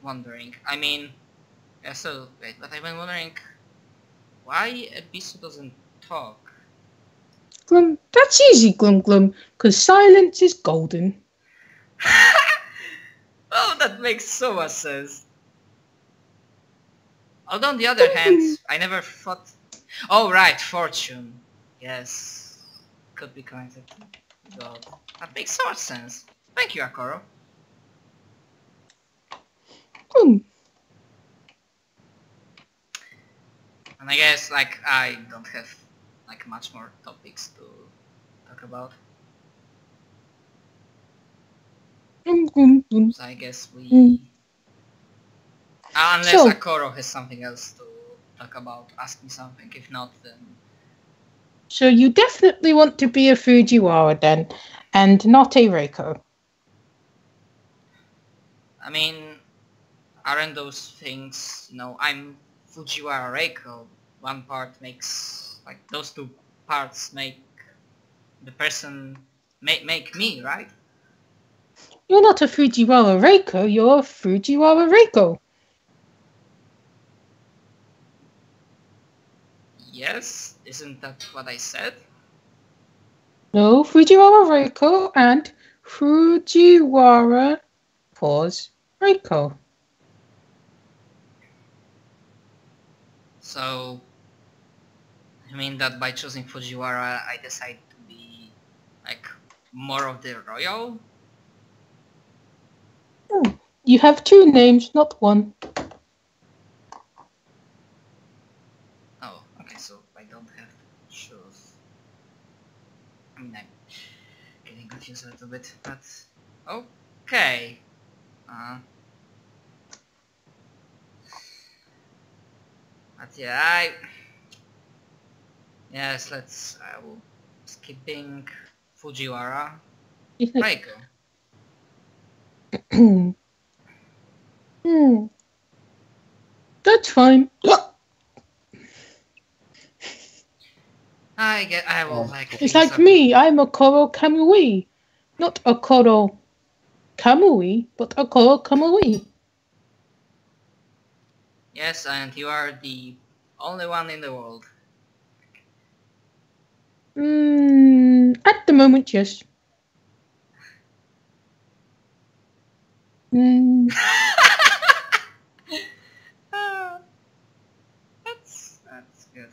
wondering. I mean, yeah, so wait, but I've been wondering why Abysso doesn't talk. Glum, that's easy, Glum, because silence is golden. Oh, that makes so much sense. Although on the other hand, I never thought... Oh right, fortune. Yes. Could be connected to God. That makes so much sense. Thank you, Akoro. Glum. And I guess, like, I don't have, like, much more topics to talk about. Glum. So I guess we... Unless So, Akoro has something else to talk about, ask me something. If not, then... so you definitely want to be a Fujiwara then, and not a Reiko. I mean, aren't those things, I'm Fujiwara Reiko. One part makes, like, those two parts make the person, make me, right? You're not a Fujiwara Reiko, you're a Fujiwara Reiko. Yes? Isn't that what I said? No, Fujiwara Reiko and Fujiwara pause Reiko. So, I mean that by choosing Fujiwara, I decide to be, like, more of the royal? You have two names, not one. Oh, okay, so I don't have to choose. I mean, I'm getting confused a little bit, but... Okay. But yeah, Yes, I will... Skipping Fujiwara. Reiko. That's fine. I will like It's things like up. me, I'm a Koro Kamui. Not a Koro Kamui, but a Koro Kamui. Yes, and you are the only one in the world. At the moment, yes. That's good.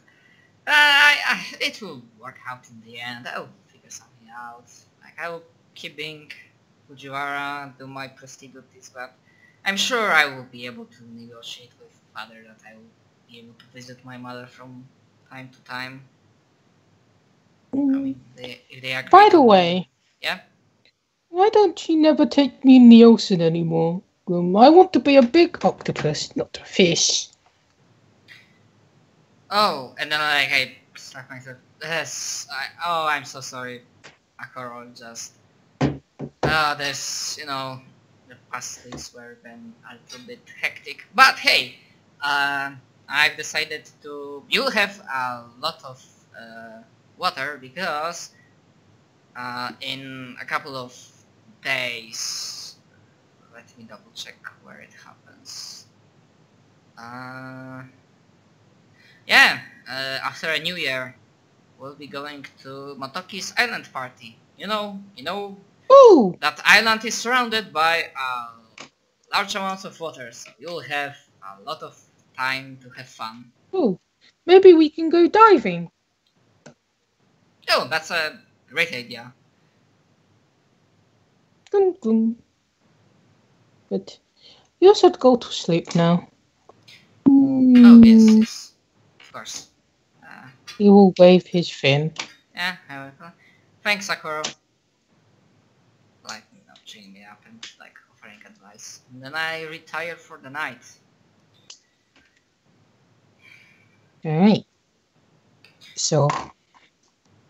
It will work out in the end. I will figure something out. Like, I will keep being Fujiwara, do my prestige duties, but I'm sure I will be able to negotiate with father that I will be able to visit my mother from time to time. I mean, if they agree By the on way, me, yeah. why don't you never take me in the ocean anymore? I want to be a big octopus, not a fish. Oh, and then like I struck myself. Yes, I'm so sorry, Akoro. Just this, the past days were been a little bit hectic. But hey, I've decided to. You'll have a lot of water because in a couple of days. Let me double check where it happens. Yeah, after a new year, we'll be going to Motoki's island party. Ooh, That island is surrounded by large amounts of water, so you'll have a lot of time to have fun. ooh, maybe we can go diving. Oh, that's a great idea. But you should go to sleep now. Oh, yes, of course. He will wave his fin. Yeah, thanks, Sakura. Like, cheering me up and like offering advice. And then I retire for the night. Alright. So,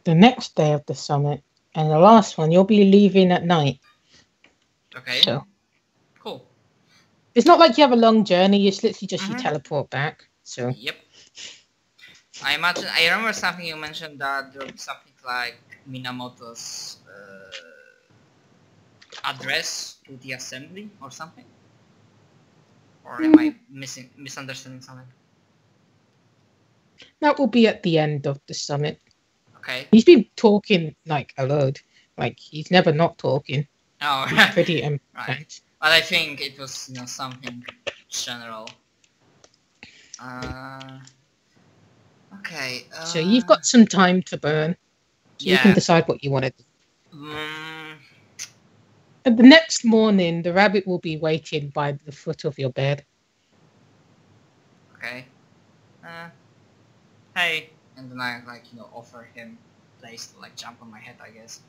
the next day of the summit, and the last one, you'll be leaving at night. Okay. So, Cool. it's not like you have a long journey, it's literally just you teleport back. So, Yep. I remember something you mentioned that there will be something like Minamoto's address to the assembly or something. Or am I misunderstanding something? That will be at the end of the summit. Okay. He's been talking like a lot. Like he's never not talking. Oh, He's pretty right. intense. But I think it was, something general. Okay. So you've got some time to burn. So you can Yeah. decide what you want to do. Mm, And the next morning, the rabbit will be waiting by the foot of your bed. okay. Hey. And then I offer him place to jump on my head, I guess.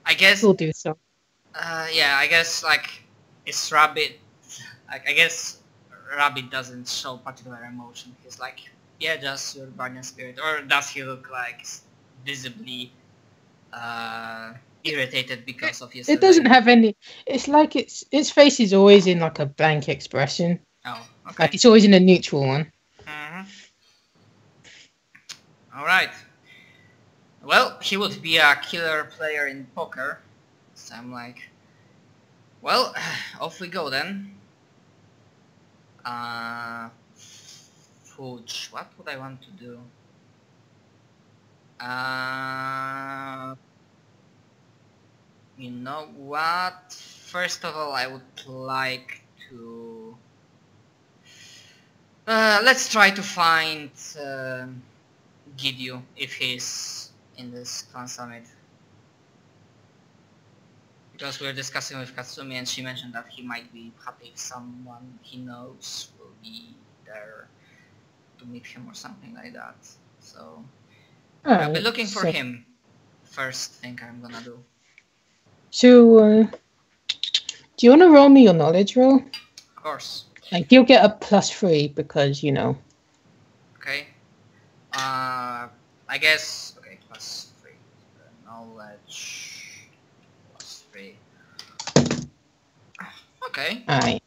I guess. We'll do so. Yeah. I guess it's rabbit. I guess rabbit doesn't show particular emotion. He's like, yeah, just your guardian spirit. Or does he look like visibly irritated because of yesterday? It doesn't have any. It's like its face is always in like a blank expression. Oh, okay. Like it's always in a neutral one. All right. Well, he would be a killer player in poker. So I'm like, well, off we go then. Fudge. What would I want to do? You know what? First of all, I would like to... let's try to find Gidyu if he's in this clan summit. Because we were discussing with Katsumi and she mentioned that he might be happy if someone he knows will be there to meet him or something like that. So I'll be looking for him. First thing I'm gonna do. So, do you want to roll me your knowledge roll? Of course. Like you'll get a +3 because you know. Okay. I guess. Okay, +3. Knowledge +3. Okay. Alright.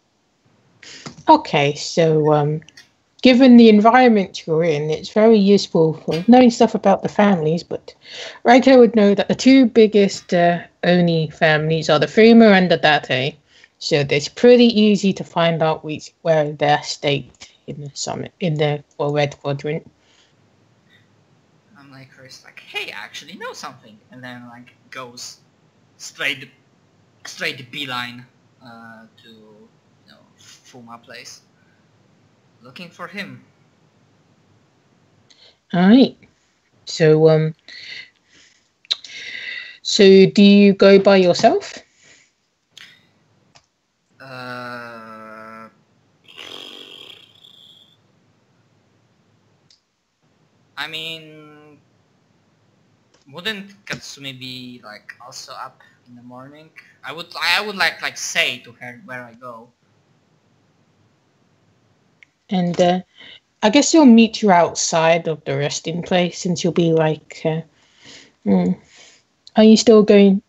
Okay, so given the environment you're in, it's very useful for knowing stuff about the families, but Reiko would know that the two biggest Oni families are the Fuma and the Date, so it's pretty easy to find out where they're staked in the summit, in the red quadrant. I'm like, Chris, hey, I actually know something, and then goes straight beeline to Fuma place. Looking for him. Alright. So so do you go by yourself? I mean, wouldn't Katsumi be also up in the morning? I would say to her where I go. And I guess he'll meet you outside of the resting place, and she'll be like, are you still going?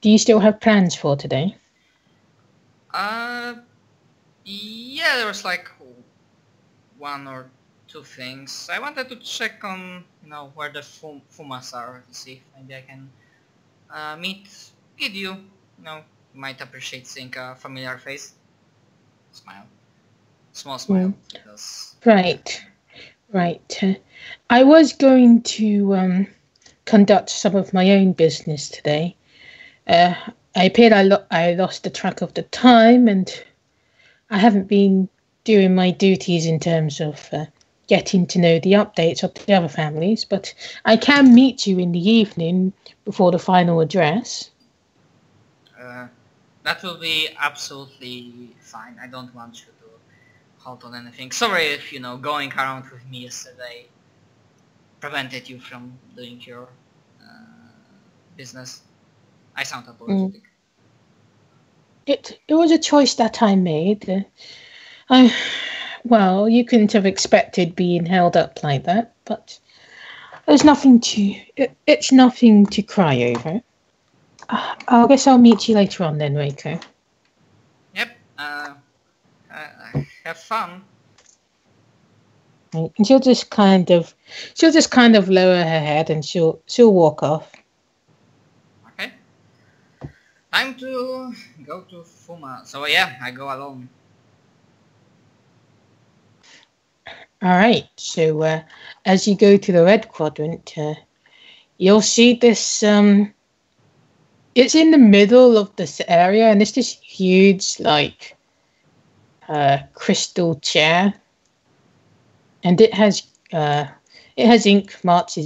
Do you still have plans for today? Yeah, there was one or two things. I wanted to check on, where the Fumas are to see if maybe I can meet Gidyu. You might appreciate seeing a familiar face. Smile. Small smile. Because... Right. I was going to conduct some of my own business today. I appeared I lost the track of the time, and I haven't been doing my duties in terms of getting to know the updates of the other families, but I can meet you in the evening before the final address. That will be absolutely fine. I don't want you to halt on anything. Sorry if, going around with me yesterday prevented you from doing your business. I sound apologetic. It was a choice that I made. Well, you couldn't have expected being held up like that, but there's nothing to... It's nothing to cry over. I guess I'll meet you later on then, Reiko. Yep. Have fun. And she'll just kind of lower her head and she'll walk off. Okay. Time to go to Fuma. So yeah, I go alone. All right. So as you go to the red quadrant, you'll see this. It's in the middle of this area, and it's this huge, like, crystal chair, and it has ink marks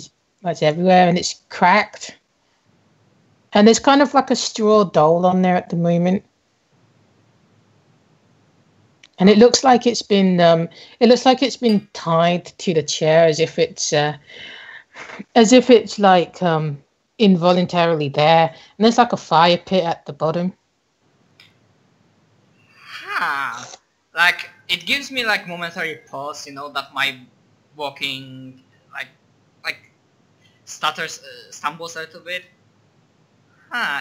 everywhere, and it's cracked. And there's kind of like a straw doll on there at the moment. And it looks like it's been tied to the chair as if it's like involuntarily there. And there's like a fire pit at the bottom. Like, it gives me like momentary pause, you know, that my walking like stumbles a little bit.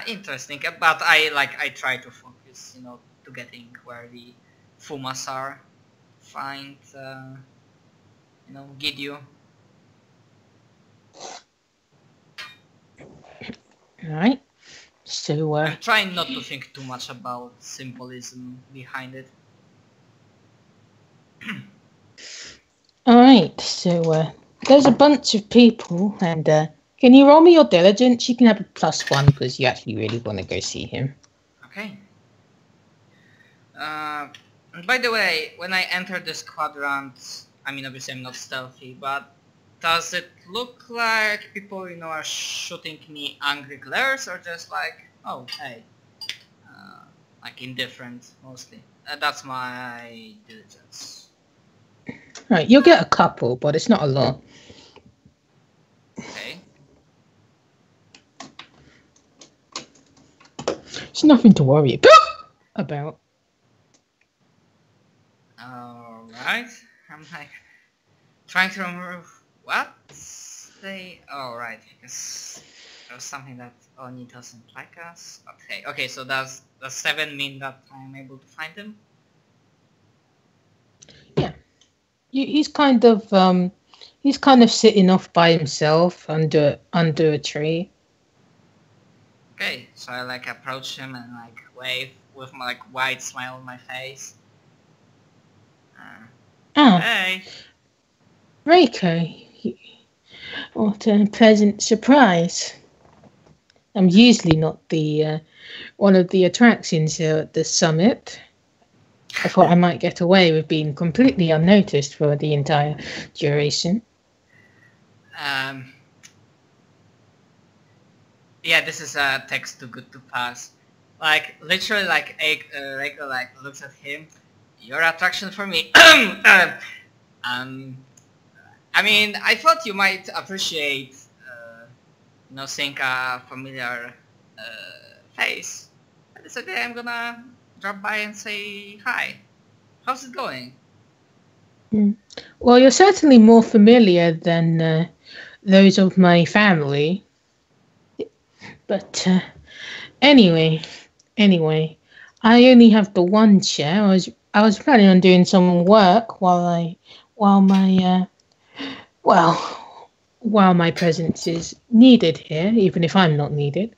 Interesting. But I try to focus, you know, to getting where the Fumas are. Find you know, Gidyu. Alright. So I'm trying not to think too much about symbolism behind it. Alright, so there's a bunch of people, and can you roll me your diligence? You can have a +1 because you actually really want to go see him. Okay. By the way, when I enter this quadrant, I mean, obviously I'm not stealthy, but does it look like people, you know, are shooting me angry glares, or just like, oh, hey, like indifferent mostly? That's my diligence. Right, you'll get a couple, but it's not a lot. Okay. It's nothing to worry about. Alright, I'm like trying to remember what they... Alright, because there's something that Oni doesn't like us. Okay, so does 7 mean that I'm able to find him? Yeah. He's kind of sitting off by himself under a tree. Okay, so I like approach him and like wave with my like wide smile on my face. Hey! Reiko, what a pleasant surprise. I'm usually not the one of the attractions here at the summit. I thought I might get away with being completely unnoticed for the entire duration. Yeah, this is a text too good to pass. Like, literally, like, Reiko, like, looks at him. Your attraction for me. I mean, I thought you might appreciate, you know, seeing a familiar face. I decided I'm gonna drop by and say hi. How's it going? Well, you're certainly more familiar than those of my family. But anyway, I only have the one chair. I was planning on doing some work while my presence is needed here, even if I'm not needed.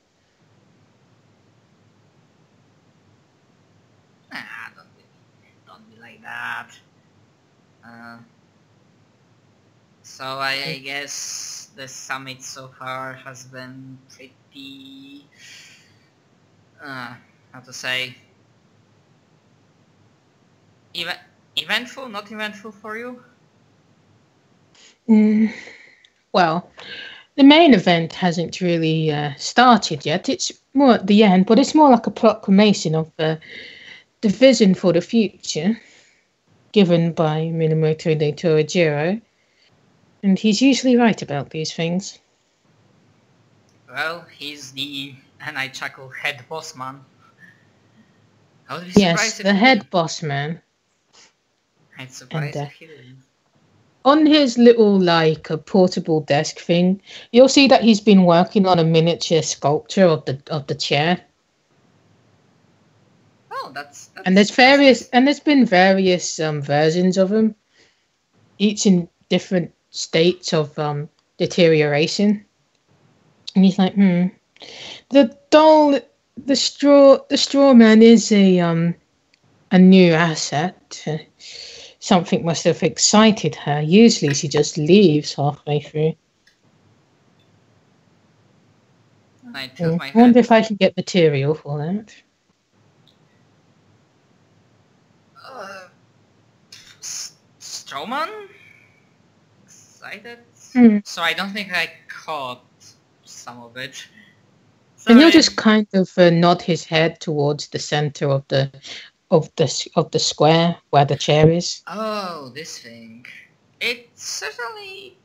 Don't be like that. So I guess the summit so far has been pretty, how to say, eventful, not eventful for you? Well, the main event hasn't really started yet. It's more at the end, but it's more like a proclamation of the vision for the future given by Minamoto de Torajiro. And he's usually right about these things. Well, he's the, and I chuckle, head boss man. I would be surprised if the head boss man. I'd surprised if he didn't. On his little, like, a portable desk thing, you'll see that he's been working on a miniature sculpture of the chair. Oh, that's and there's been various versions of him, each in different states of deterioration. And he's like, the straw man is a new asset. Something must have excited her. Usually she just leaves halfway through. And I tilt my I head. wonder if I can get material for that. Strowman? Excited? Hmm. So I don't think I caught some of it. And he'll Sorry. just kind of nod his head towards the center of the square where the chair is. Oh, this thing. It's certainly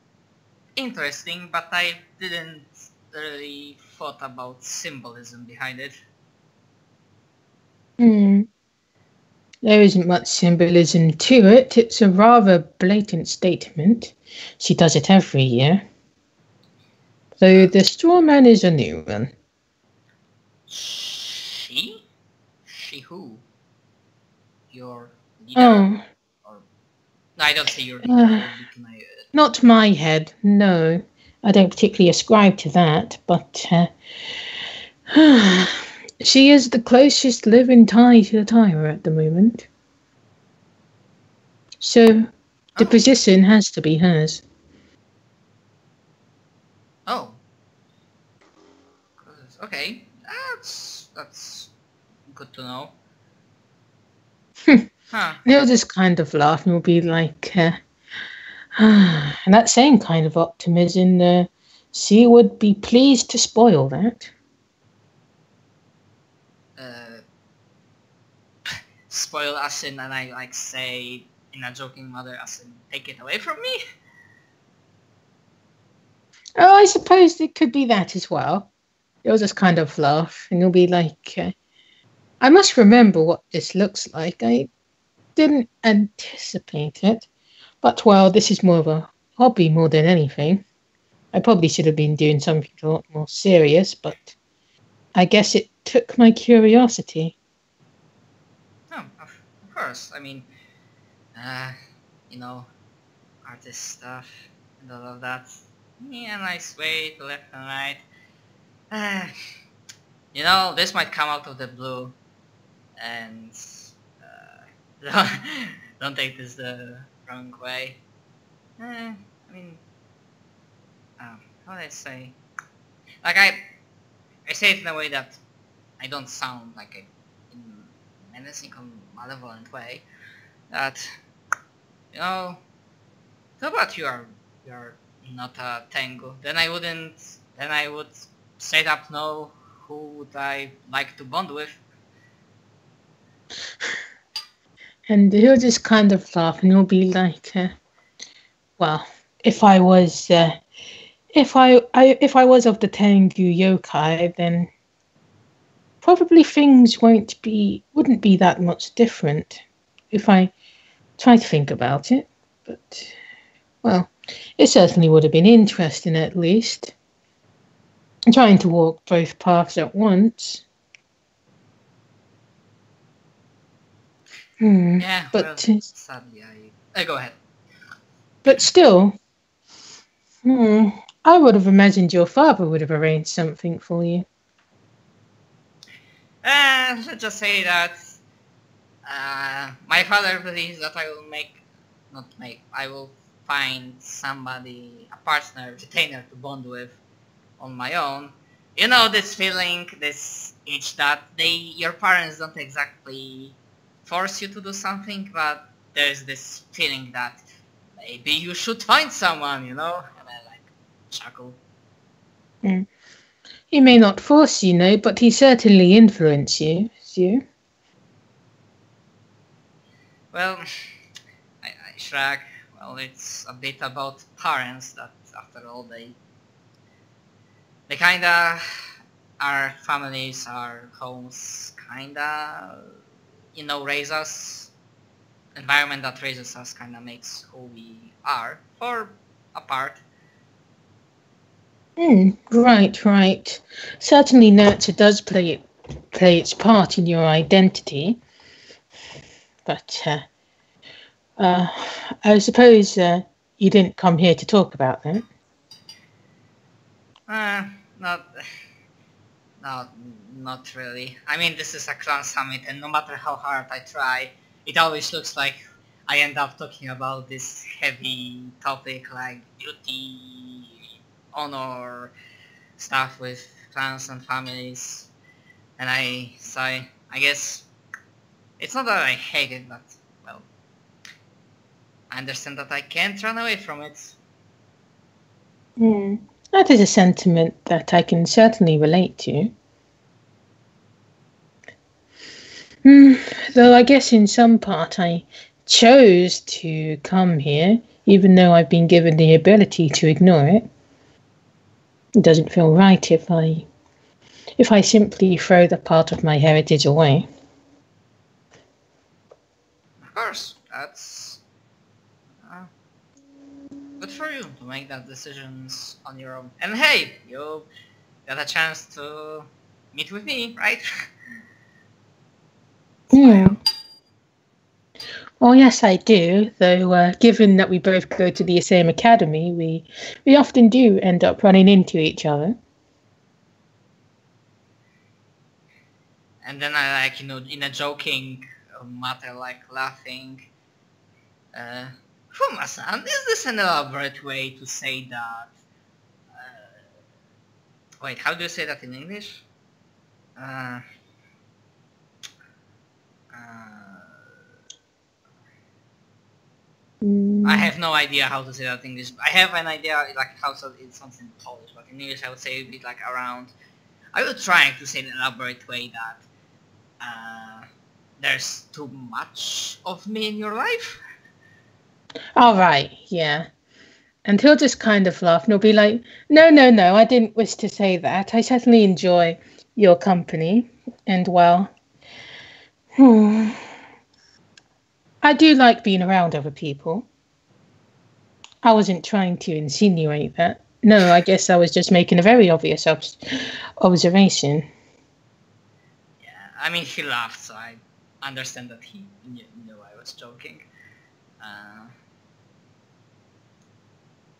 interesting, but I didn't really thought about symbolism behind it. Hmm. There isn't much symbolism to it. It's a rather blatant statement. She does it every year. So the straw man is a new one. She? She who? Your leader? Oh, Or no, I don't say your leader. That uh, would be to my. not my head. No, I don't particularly ascribe to that. But she is the closest living tie to the tire at the moment. So the Oh, position has to be hers. oh. Okay, that's good to know. Huh. They'll just kind of laugh and will be like, and that same kind of optimism, she would be pleased to spoil that. Uh, spoil us in, and I like say in a joking manner, as in take it away from me. Oh, I suppose it could be that as well. They'll just kind of laugh and you'll be like, I must remember what this looks like. I didn't anticipate it. But, well, this is more of a hobby more than anything. I probably should have been doing something a lot more serious, but I guess it took my curiosity. Oh, of course. I mean, uh, you know, artist stuff and all of that. Yeah, nice way to left and right. Uh, you know, this might come out of the blue, and don't, don't take this the wrong way. I mean, how do I say? Like I say it in a way that I don't sound like in menacing or malevolent way. That you know, how about you're not a Tengu? Then I wouldn't. Then I would straight up know who would I like to bond with. And he'll just kind of laugh and he'll be like, well, if I was if I was of the Tengu yokai, then probably things wouldn't be that much different if I try to think about it. But well, it certainly would have been interesting at least. Trying to walk both paths at once. Yeah, well, But sadly I go ahead. but still, I would have imagined your father would have arranged something for you. Let's just say that my father believes that I will I will find somebody, a partner, retainer to bond with on my own. You know this feeling, this itch that your parents don't exactly force you to do something, but there's this feeling that maybe you should find someone, you know? And I like chuckle. Mm. He may not force you, no, but he certainly influence you. Well, I shrug. Well, it's a bit about parents that after all they kinda, our families, our homes kinda, you know, raise us. Environment that raises us kinda makes who we are, for a part. Right. Certainly, nurture does play its part in your identity, but I suppose you didn't come here to talk about that. Uh, not, not, not really. I mean, this is a clan summit, and no matter how hard I try, it always looks like I end up talking about this heavy topic like duty, honor, stuff with clans and families, and I guess it's not that I hate it, but well, I understand that I can't run away from it. That is a sentiment that I can certainly relate to. Though I guess in some part I chose to come here, even though I've been given the ability to ignore it. It doesn't feel right if I simply throw the part of my heritage away. Of course, that's good for you to make that decisions on your own. And hey, you got a chance to meet with me, right? Well, yes, I do. Though, given that we both go to the same academy, we often do end up running into each other. And then I like, in a joking matter, like laughing. Fuma-san, is this an elaborate way to say that? Wait, how do you say that in English? I have no idea how to say that in English. I have an idea like how it sounds in Polish, but in English I would say a bit like around. I was trying to say in an elaborate way that there's too much of me in your life. All right, yeah. And he'll just kind of laugh and he'll be like, no, I didn't wish to say that. I certainly enjoy your company. And well, I do like being around other people. I wasn't trying to insinuate that. No, I guess I was just making a very obvious observation. Yeah, I mean, he laughed, so I understand that he knew I was joking.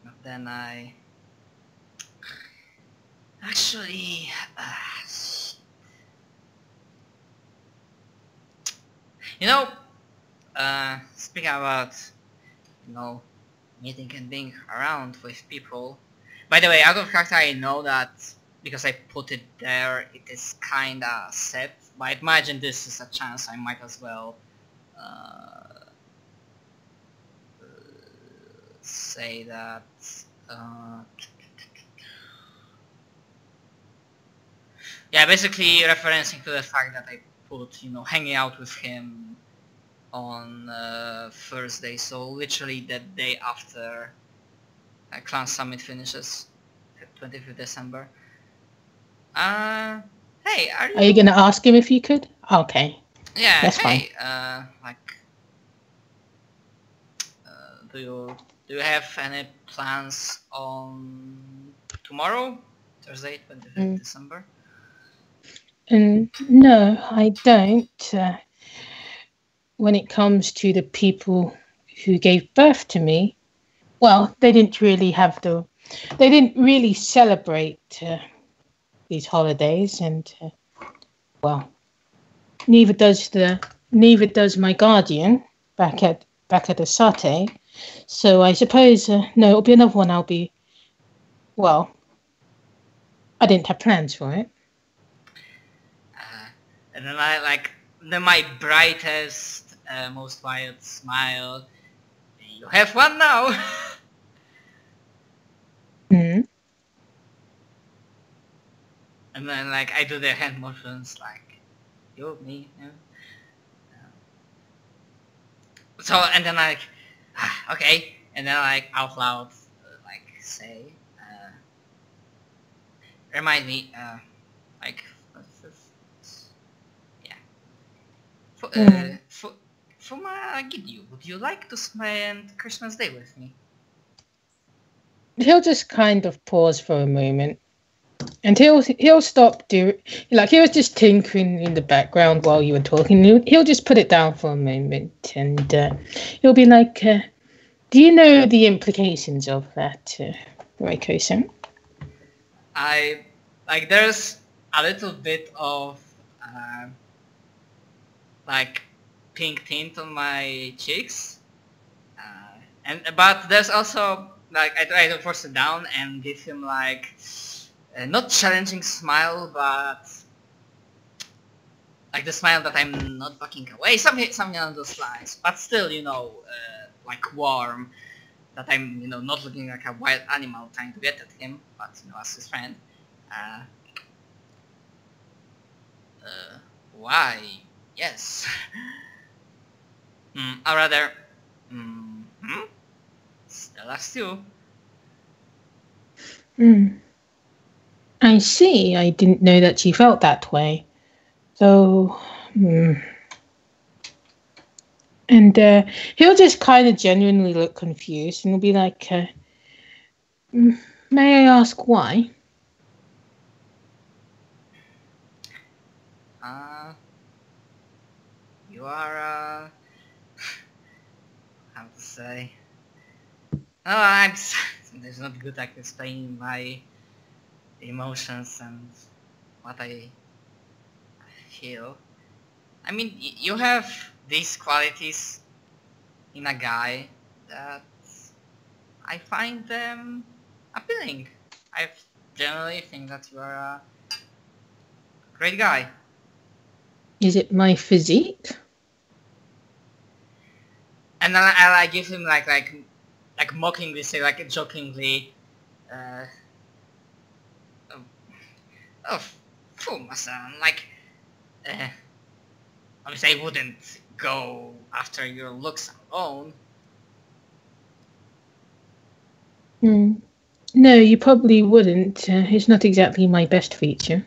But then I... Actually... speaking about, meeting and being around with people. By the way, out of character, I know that because I put it there, it is kinda set. But I imagine this is a chance I might as well say that. Yeah, basically referencing to the fact that I put, hanging out with him on Thursday, so literally the day after Clan Summit finishes, 25th December. Hey, Are you gonna ask him if you could? Okay. Yeah, that's hey, fine. Do you have any plans on tomorrow, Thursday, 25th December? No, I don't. When it comes to the people who gave birth to me, well, they didn't really celebrate these holidays, and well, neither does my guardian back at Asate. So I suppose no, it'll be another one. Well, I didn't have plans for it. And then my brightest, most wild smile. You have one now. Mm. And then I do the hand motions like, you, me, you. So and then okay, and then out loud say, remind me, yeah. For my Gidyu, would you like to spend Christmas Day with me? He'll just kind of pause for a moment, and he'll stop he was just tinkering in the background while you were talking. He'll just put it down for a moment, and he'll be like, "Do you know the implications of that, Reiko-san?" There's a little bit of pink tint on my cheeks, But there's also like I try to force it down and give him like not challenging smile, but like the smile that I'm not backing away, something along those lines. But still, like warm, that I'm not looking like a wild animal trying to get at him, but as his friend. Uh, why? Yes. Or rather, still ask you. I see. I didn't know that you felt that way. So, and he'll just kind of genuinely look confused and he'll be like, may I ask why? You are, how to say? Oh, I'm it's not good at explaining my emotions and what I feel. I mean, you have these qualities in a guy that I find them appealing. I generally think that you are a great guy. Is it my physique? And then I give him like mockingly say, like jokingly, uh, oh, Fuma-san, like, obviously I wouldn't go after your looks alone. No, you probably wouldn't. It's not exactly my best feature.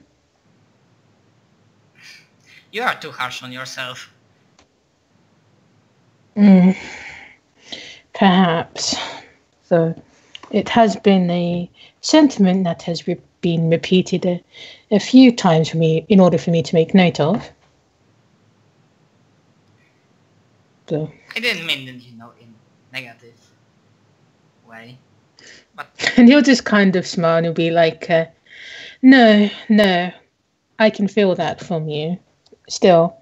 You are too harsh on yourself. Perhaps. So, it has been a sentiment that has been repeated a few times for me in order for me to make note of. So. I didn't mean it, in negative way. But And he'll just kind of smile and he'll be like, no, I can feel that from you. Still,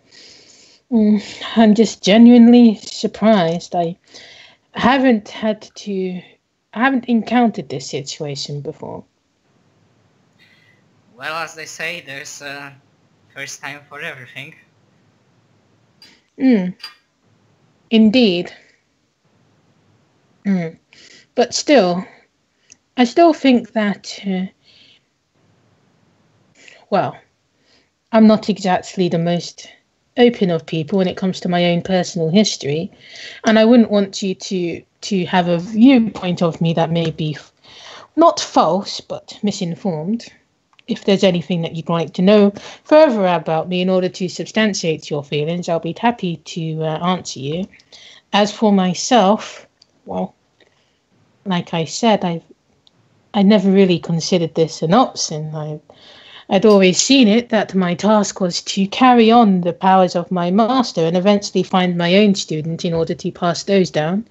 I'm just genuinely surprised. I haven't encountered this situation before. well, as they say, there's a first time for everything. Indeed. But still, I still think that, well, I'm not exactly the most open of people when it comes to my own personal history, and I wouldn't want you to have a viewpoint of me that may be not false but misinformed. If there's anything that you'd like to know further about me in order to substantiate your feelings, I'll be happy to answer you. As for myself, well, like I said, I never really considered this an option. I'd always seen it that my task was to carry on the powers of my master and eventually find my own student in order to pass those down.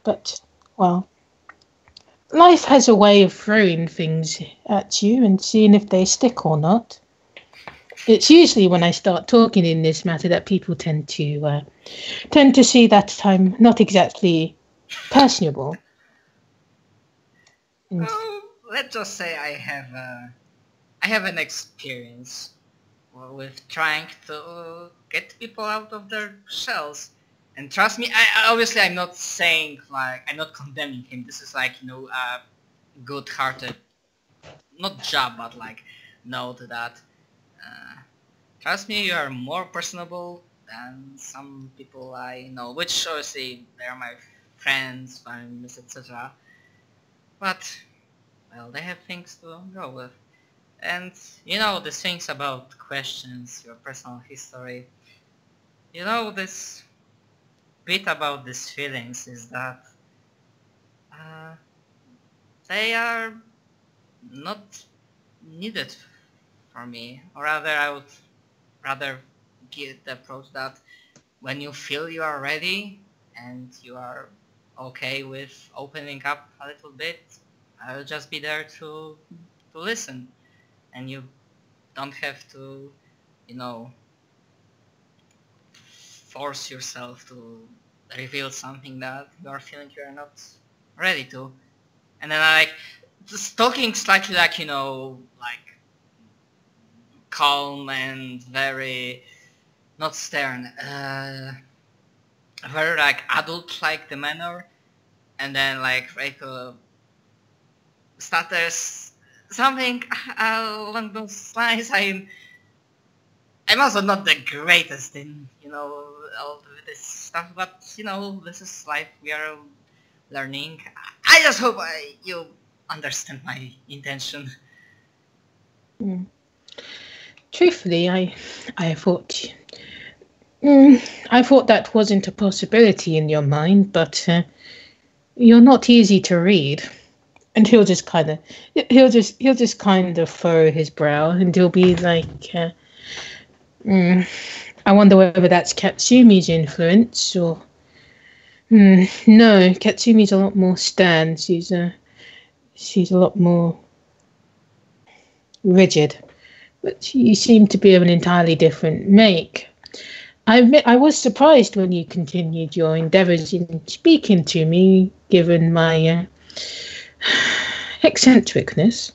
But, well, life has a way of throwing things at you and seeing if they stick or not. It's usually when I start talking in this matter that people tend to see that I'm not exactly personable. Well, let's just say I have an experience with trying to get people out of their shells. And trust me, obviously I'm not saying I'm not condemning him. This is a good-hearted, not job, but note that. Uh, Trust me, you are more personable than some people I know, which obviously they are my friends, families, etc. But well, they have things to go with. And the things about questions, your personal history. This bit about these feelings is that uh, they are not needed for me. Or rather, I would rather get the approach that when you feel you are ready and you are okay with opening up a little bit, I'll just be there to listen, and you don't have to, force yourself to reveal something that you are feeling you are not ready to. And then I like just talking slightly like, you know, like calm and very not stern, very like adult like the manner, and then like Reiko stutters something along those lines. I'm also not the greatest in, you know, all this stuff, but you know, this is life. We are learning. I just hope you understand my intention. Mm. Truthfully, I thought I thought that wasn't a possibility in your mind, but you're not easy to read. And he'll just kind of furrow his brow, and he'll be like, I wonder whether that's Katsumi's influence or. No, Katsumi's a lot more stern. She's a lot more rigid, but you seem to be of an entirely different make. I admit I was surprised when you continued your endeavours in speaking to me, given my eccentricness,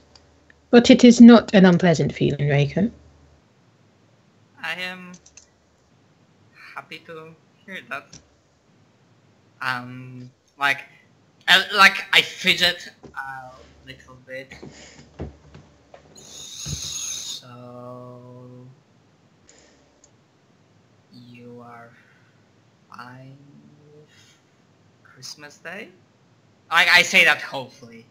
but it is not an unpleasant feeling, Reiko. I am happy to hear that. Like I fidget a little bit. So you are fine with Christmas Day? Like I say that hopefully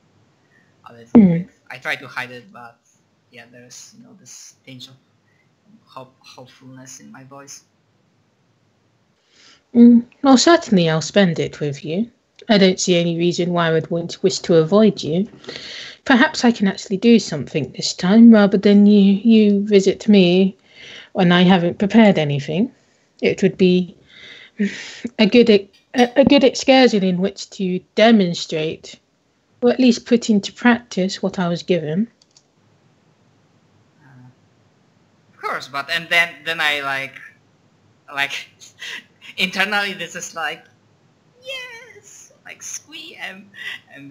a little bit. I try to hide it, but yeah, there's, you know, this tinge of hopefulness in my voice. Well, certainly I'll spend it with you. I don't see any reason why I would wish to avoid you. Perhaps I can actually do something this time, rather than you visit me when I haven't prepared anything. It would be a good excursion in which to demonstrate, or at least put into practice, what I was given. Of course, but and then I like internally this is like, yes, like squee, and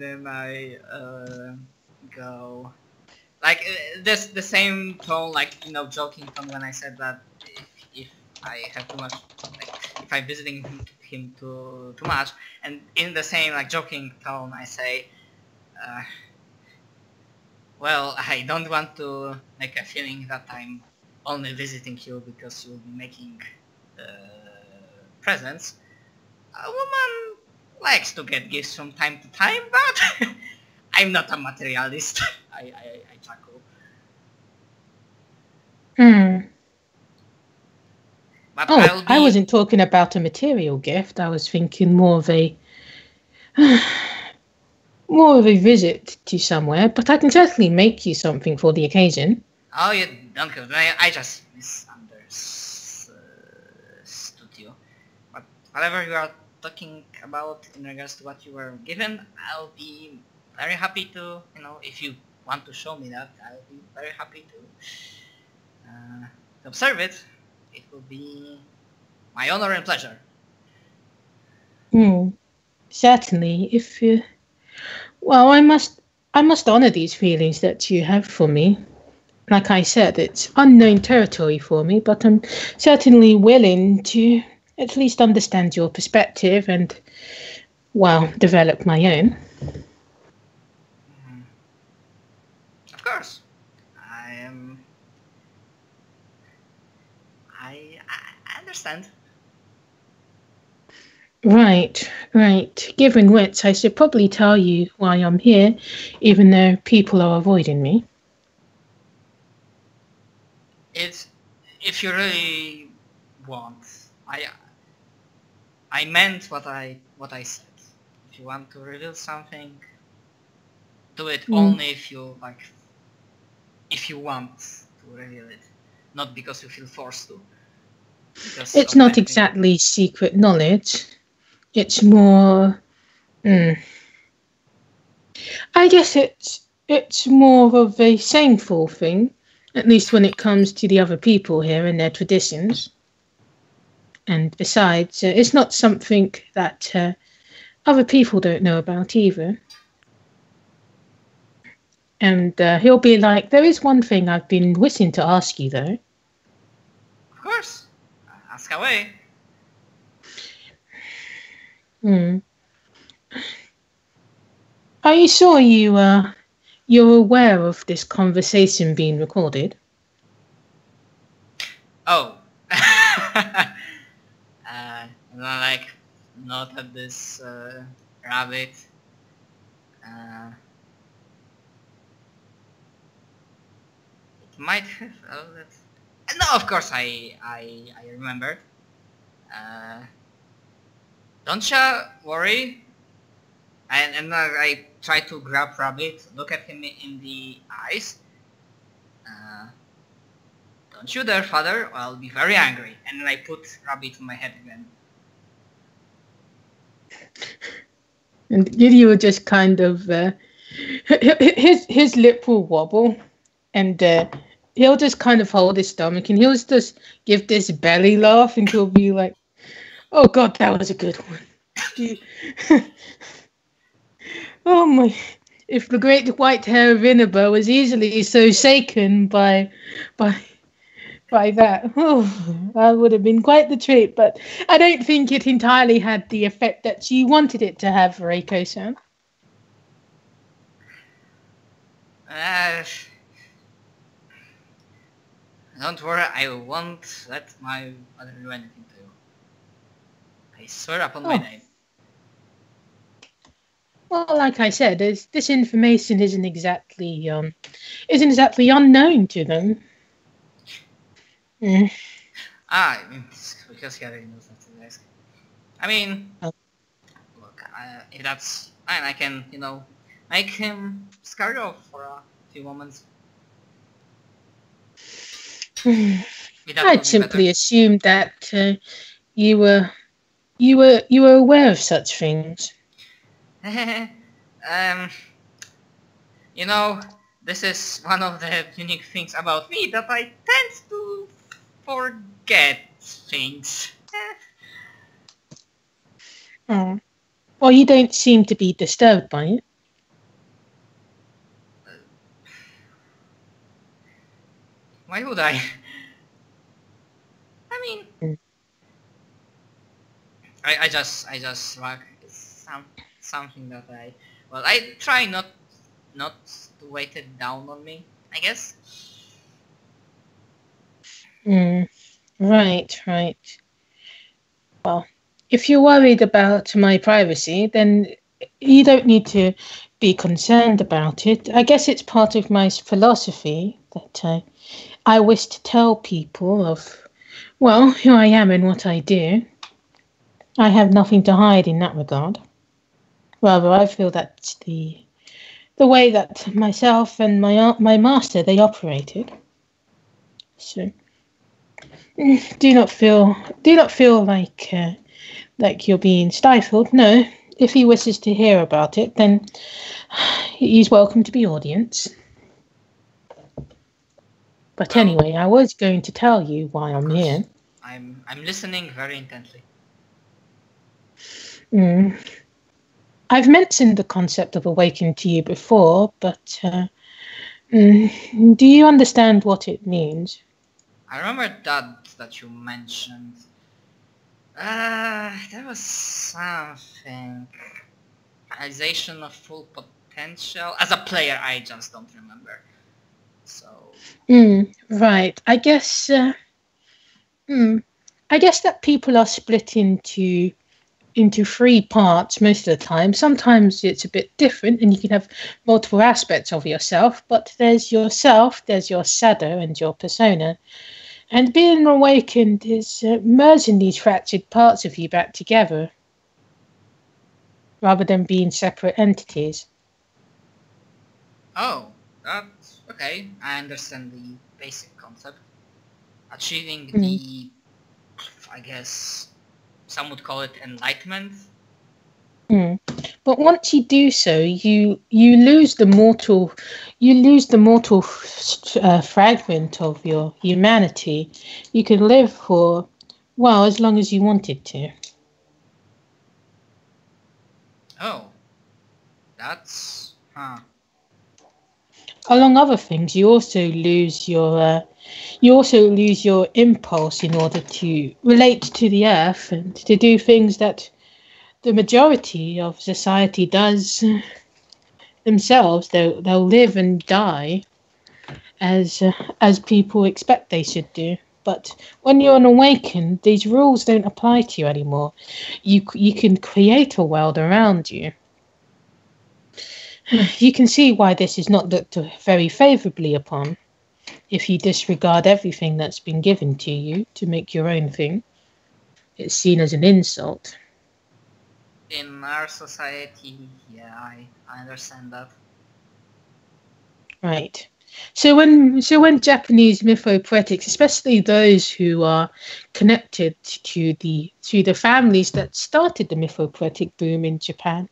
then I go like this the same tone, like, you know, joking tone when I said that if I have too much, like if I'm visiting him too much, and in the same like joking tone I say, well, I don't want to make a feeling that I'm only visiting you because you'll be making presents. A woman likes to get gifts from time to time, but I'm not a materialist. I chuckle. But I wasn't talking about a material gift. I was thinking more of a visit to somewhere. But I can certainly make you something for the occasion. Oh, you don't go. I just misunderstood you. But whatever you are talking about in regards to what you were given, I'll be very happy to, you know, if you want to show me that, I'll be very happy to observe it. It will be my honor and pleasure. Certainly, if you... Well, I must honor these feelings that you have for me. Like I said, it's unknown territory for me, but I'm certainly willing to at least understand your perspective and, well, develop my own. Of course. I understand. Right. Given which, I should probably tell you why I'm here, even though people are avoiding me. It's, if you really want, I meant what I said. If you want to reveal something, do it only if you like. If you want to reveal it, not because you feel forced to. It's not exactly secret knowledge. It's more... I guess it's more of a shameful thing, at least when it comes to the other people here and their traditions. And besides, it's not something that other people don't know about either. And he'll be like, there is one thing I've been wishing to ask you, though. Of course. Ask away. Are you sure you're aware of this conversation being recorded? Oh. Like, not at this rabbit. It might have. Oh, that's. No, of course I remembered. Don't you worry. And I try to grab Rabbit, look at him in the eyes. Don't you dare, father, or I'll be very angry. And then I put Rabbit on my head again. And Giddy will just kind of his lip will wobble, and he'll just kind of hold his stomach, and he'll just give this belly laugh, and he'll be like, "Oh God, that was a good one." Oh my! If the great white hair of Inaba was easily so shaken by that, that would have been quite the treat. But I don't think it entirely had the effect that she wanted it to have, Reiko-san. Don't worry, I won't let my mother do anything to you. I swear upon my name. Well, like I said, this information isn't exactly unknown to them. Because he already knows not to ask. I mean, look, if that's fine, I can, make him scurry off for a few moments. I'd simply assumed that you were aware of such things. This is one of the unique things about me, that I tend to forget things. Well, you don't seem to be disturbed by it. Why would I? I mean, I just like something that I try not to weight it down on me, I guess. Right. Well, if you're worried about my privacy, then you don't need to be concerned about it. I guess it's part of my philosophy that I wish to tell people of, well, who I am and what I do. I have nothing to hide in that regard. Rather, I feel that's the way that myself and my master, they operated. So do not feel like you're being stifled. No, if he wishes to hear about it, then he's welcome to be audience. But anyway, I was going to tell you why I'm here. I'm listening very intently. I've mentioned the concept of awakening to you before, but do you understand what it means? I remember that you mentioned. There was something. Realization of full potential. As a player, I just don't remember. So. Right. I guess that people are split into three parts most of the time. Sometimes it's a bit different and you can have multiple aspects of yourself, but there's yourself, there's your shadow and your persona. And being awakened is merging these fractured parts of you back together rather than being separate entities. Oh, that's okay. I understand the basic concept. Achieving the, I guess, some would call it enlightenment. But once you do so, you lose the mortal fragment of your humanity. You can live for Well, as long as you wanted to. Oh, that's... Huh. Among other things, you also lose your impulse in order to relate to the earth and to do things that the majority of society does themselves. They'll live and die as people expect they should do. But when you're an awakened, these rules don't apply to you anymore. You can create a world around you. You can see why this is not looked very favourably upon. If you disregard everything that's been given to you to make your own thing, it's seen as an insult. In our society, yeah, I understand that. Right. So when Japanese mythopoetics, especially those who are connected to the families that started the mythopoetic boom in Japan,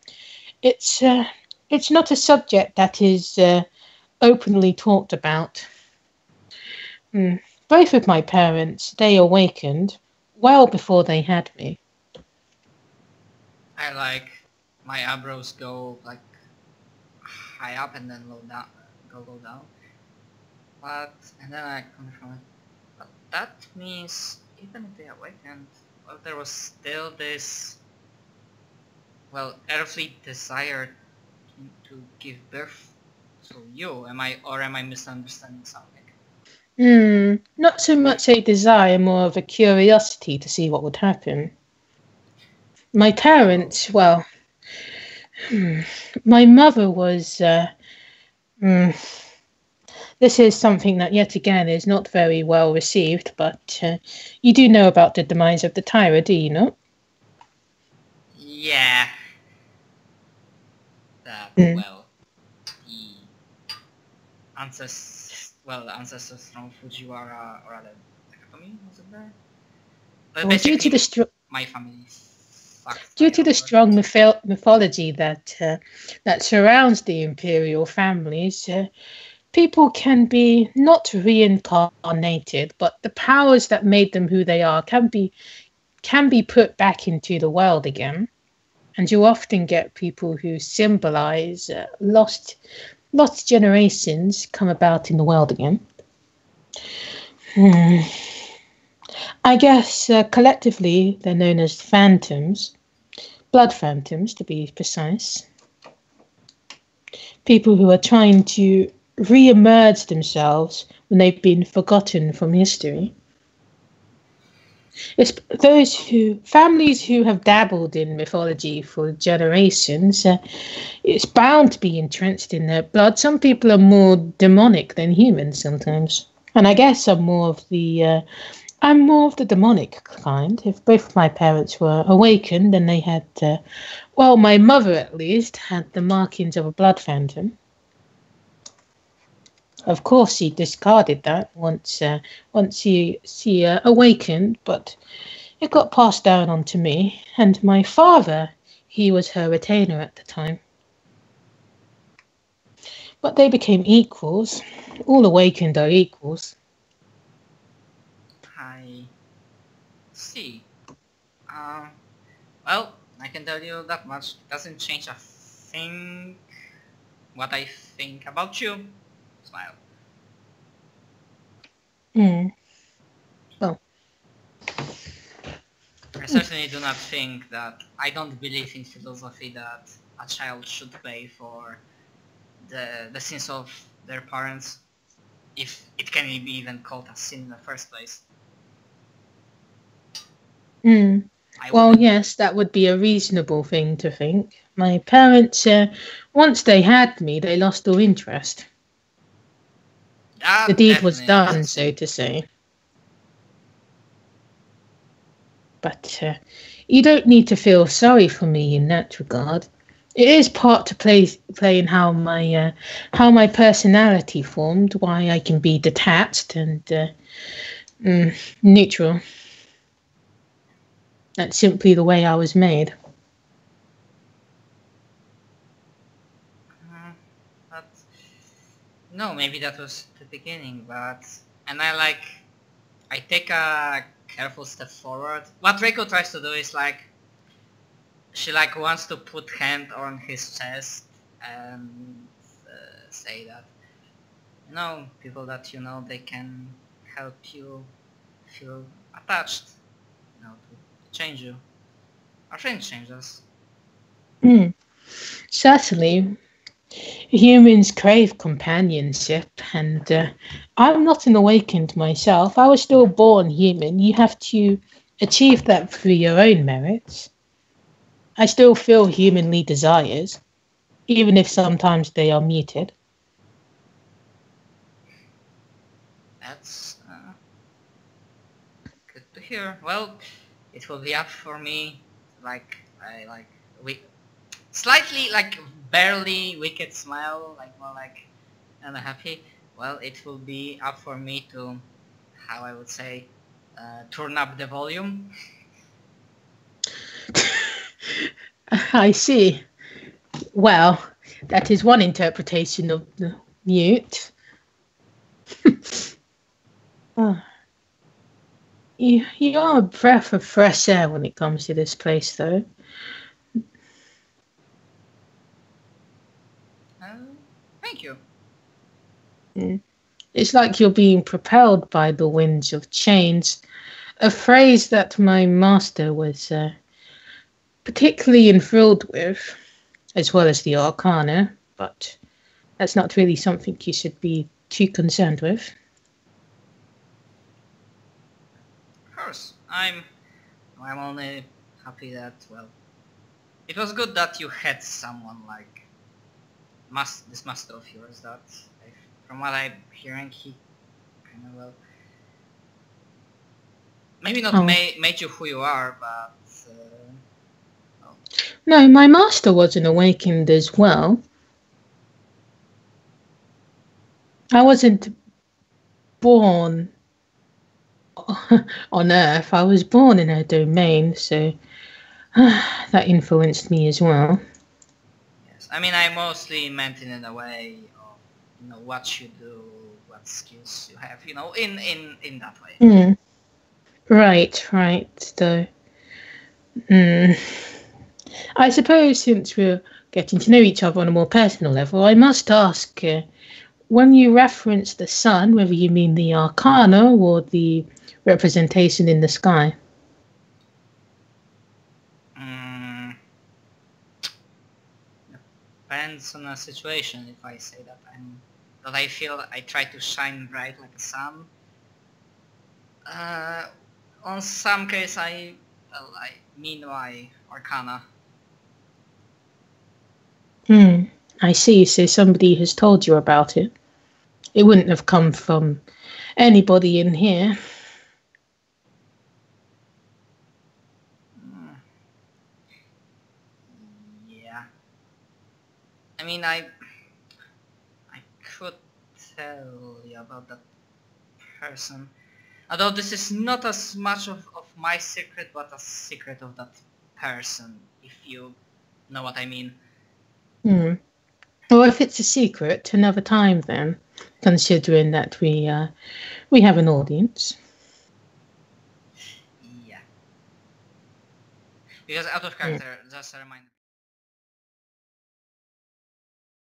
it's it's not a subject that is openly talked about. Both of my parents, they awakened well before they had me. I like my eyebrows go like high up and then low down. But and then I come from it. But that means even if they awakened, well, there was still this earthly desire to give birth to you. Am I misunderstanding something? Not so much a desire, more of a curiosity to see what would happen. My Oh, parents, well, my mother was. This is something that, yet again, is not very well received, but you do know about the demise of the Tyra, do you not? yeah. That Mm. the ancestors from Fujiwara or rather Nakatomi was it there? But Well, basically, my family fucked due right to the over. strong mythology that surrounds the imperial families, people can be not reincarnated, but the powers that made them who they are can be put back into the world again. And you often get people who symbolize lost generations come about in the world again. Hmm. I guess collectively they're known as phantoms, blood phantoms to be precise. People who are trying to re-emerge themselves when they've been forgotten from history. It's those families who have dabbled in mythology for generations. It's bound to be entrenched in their blood. Some people are more demonic than human sometimes, and I guess I'm more of the demonic kind. If both of my parents were awakened, then they had, my mother at least had the markings of a blood phantom. Of course, she discarded that once she awakened, but it got passed down onto me. And my father, he was her retainer at the time. But they became equals. All awakened are equals. I see. Um, well, I can tell you that much. It doesn't change a thing what I think about you. Smile. Mm. Well, I certainly do not think that I don't believe in philosophy that a child should pay for the sins of their parents, if it can be even called a sin in the first place. mm. I Well, wouldn't. yes, that would be a reasonable thing to think. My parents, once they had me, they lost all interest. The That deed was definitely makes done, sense. so to say. But you don't need to feel sorry for me in that regard. It is part to play in how my personality formed, why I can be detached and neutral. That's simply the way I was made. Uh, but no, maybe that was the beginning. But and I like I take a careful step forward. What Reiko tries to do is like, she like wants to put hand on his chest and say that, you know, people that you know, they can help you feel attached, you know, to change you. Our friends change us. Hmm. Certainly, humans crave companionship, and I'm not an awakened myself. I was still born human. You have to achieve that through your own merits. I still feel humanly desires, even if sometimes they are muted. That's good to hear. Well, it will be up for me. Like I like we slightly like barely wicked smile, like more like and happy. Well, it will be up for me to, how I would say, turn up the volume. I see. Well, that is one interpretation of the mute. Oh, you are a breath of fresh air when it comes to this place, though. Thank you. Mm. It's like you're being propelled by the winds of change, a phrase that my master was particularly enthralled with, as well as the arcana, but that's not really something you should be too concerned with. Of course, I'm only happy that, well, it was good that you had someone like this master of yours that, from what I'm hearing, he kind of, well, maybe not Oh. made you who you are, but well, No, my master wasn't awakened as well. I wasn't born on Earth. I was born in a domain, so that influenced me as well. yes. I mean, I mostly meant in a way of, you know, what you do, what skills you have, you know, in that way. Mm. Right. So, mm. I suppose since we're getting to know each other on a more personal level, I must ask when you reference the sun, whether you mean the arcana or the representation in the sky. Mm, depends on the situation. If I say that I feel I try to shine bright like a sun. Uh, on some case, I mean my arcana. Hmm. I see. So somebody has told you about it. It wouldn't have come from anybody in here. Mm, yeah. I mean, I could tell you about that person. Although this is not as much of my secret, but a secret of that person, if you know what I mean. Hmm. Well, if it's a secret, another time then, considering that we have an audience. Yeah. Because out of Hmm. character, just a reminder.